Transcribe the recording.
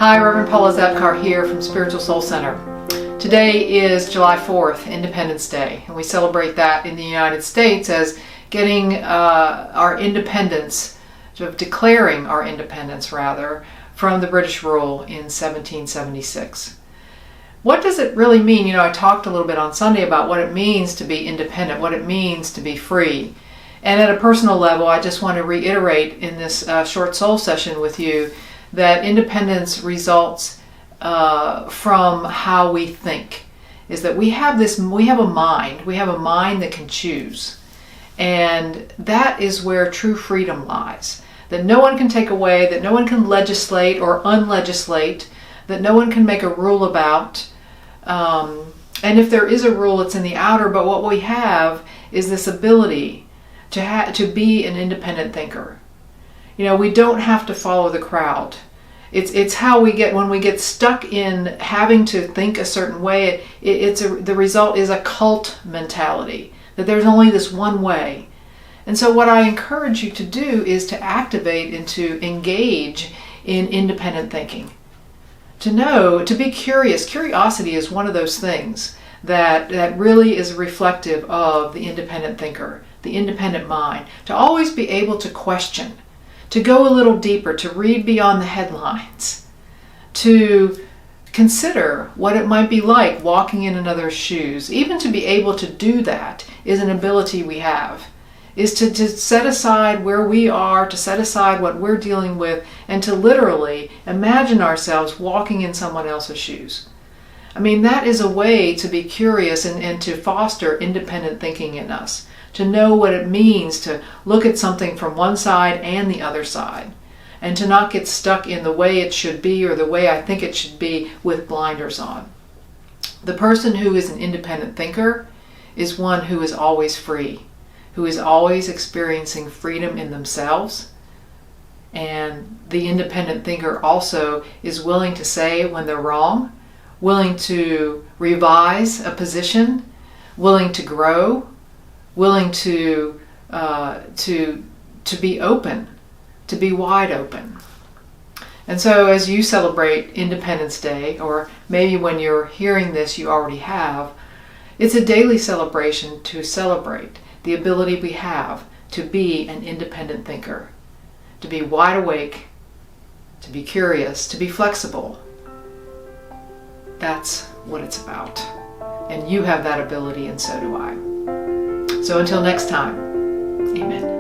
Hi, Reverend Paula Zabkar here from Spiritual Soul Center. Today is July 4th, Independence Day, and we celebrate that in the United States as getting our independence, of declaring our independence rather, from the British rule in 1776. What does it really mean? You know, I talked a little bit on Sunday about what it means to be independent, what it means to be free. And at a personal level, I just want to reiterate in this short soul session with you that independence results from how we think. Is that we have a mind that can choose. And that is where true freedom lies. That no one can take away, that no one can legislate or unlegislate, that no one can make a rule about. And if there is a rule, it's in the outer, but what we have is this ability to be an independent thinker. You know, we don't have to follow the crowd. It's how we get, when we get stuck in having to think a certain way, the result is a cult mentality, that there's only this one way. And so what I encourage you to do is to activate and to engage in independent thinking. To be curious. Curiosity is one of those things that really is reflective of the independent thinker, the independent mind. To always be able to question, to go a little deeper, to read beyond the headlines, to consider what it might be like walking in another's shoes. Even to be able to do that is an ability we have, is to set aside where we are, to set aside what we're dealing with, and to literally imagine ourselves walking in someone else's shoes. I mean, that is a way to be curious and to foster independent thinking in us, to know what it means to look at something from one side and the other side, and to not get stuck in the way it should be or the way I think it should be with blinders on. The person who is an independent thinker is one who is always free, who is always experiencing freedom in themselves. And the independent thinker also is willing to say when they're wrong, willing to revise a position, willing to grow, willing to be open, to be wide open. And so as you celebrate Independence Day, or maybe when you're hearing this you already have, it's a daily celebration to celebrate the ability we have to be an independent thinker, to be wide awake, to be curious, to be flexible. That's what it's about. And you have that ability, and so do I. So until next time, amen.